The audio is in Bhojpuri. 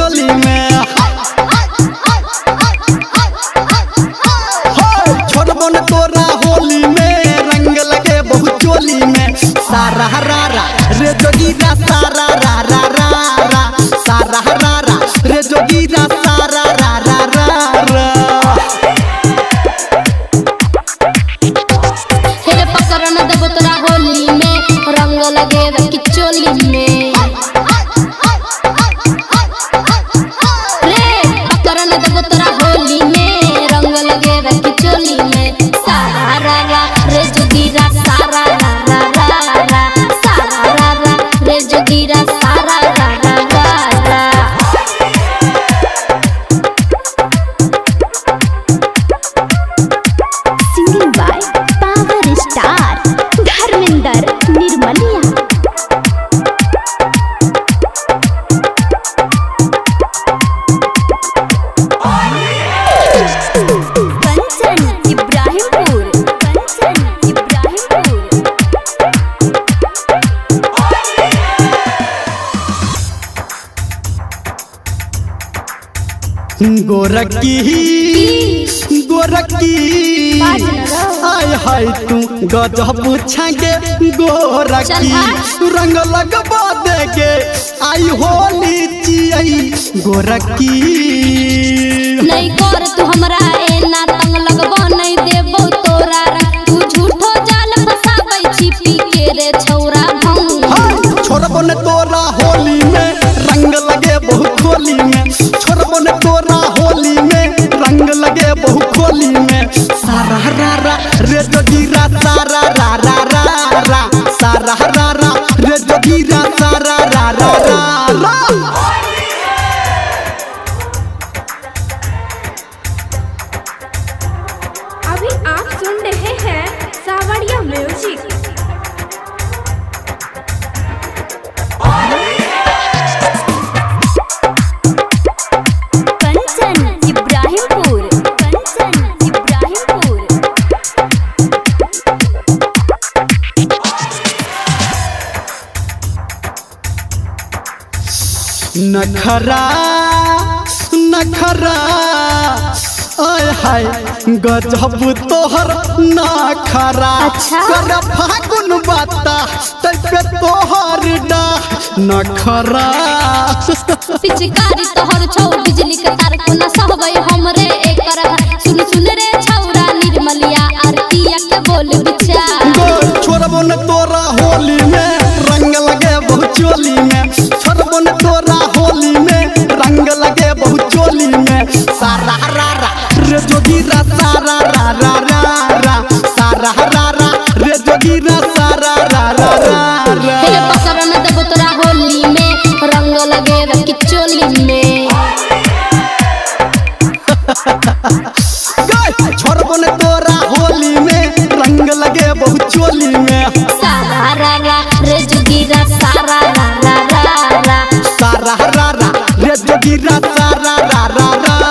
चोली में छोड़बो न तोरा होली में रंग लगे बहुत चोली में सारा रारा रे जोगीरा सारा रारा रारा सारा रारा रे जोगीरा सारा रारा रारा हेरे पकड़ न देबो तोरा होली में रंग लगे की चोली में रे पकड़ न देबो तोरा होली में रंग लगे की चोली में सारा रारा रे जोगीरा सारा रारा रारा सारा रारा रे जोगीरा सारा रारा रारा singing by power star Dharmendra Nirmaliya. Kanchan Ibrahimpur गोरकी गोरकी आय हाय तू गजब छागे गोरकी रंग लगबा देगे आई होली चियई गोरकी नहीं कर तू हमरा ए ना तंग लगबो नहीं देबो तोरा रंग तू झूठो जाल फसाबै छी पी के रे छौरा भंग छोड़बो न तोरा होली में रंग लगे बहुत होली में छोड़बो न तोरा होली में रंग लगे बहुत होली में सारा रारा रे जोगीरा सारा रारा रारा सारा रारा रे जोगीरा सारा रारा रारा अभी आप सुन रहे हैं सावरिया म्यूजिक। कंचन इब्राहिमपुर नखरा नखरा आय हाय गजब तोहर नखरा अच्छा? कर फागुन बाता तब तोहर डा नखरा पिचकारी तोहर छौ बिजली के तार को न सहबै हमरे एकर सुन सुन रे छौरा निर्मलिया आरतिया के बोल विचार छोड़बो न तोरा होली में रंग लगे बहुत चोली में छोड़बो न तोरा होली में रंग लगे बहुत चोली में सारा रारा रे जोगीरा सारा रारा रारा सारा रारा रे जोगीरा सारा रारा रारा हेरे पकड़ न देबो तोरा होली में रंग लगे की चोली में छोड़बो न तोरा होली में रंग लगे बहुत चोली में सारा रारा रे जोगीरा सारा रारा रारा सारा रारा रे जोगीरा सारा रारा रारा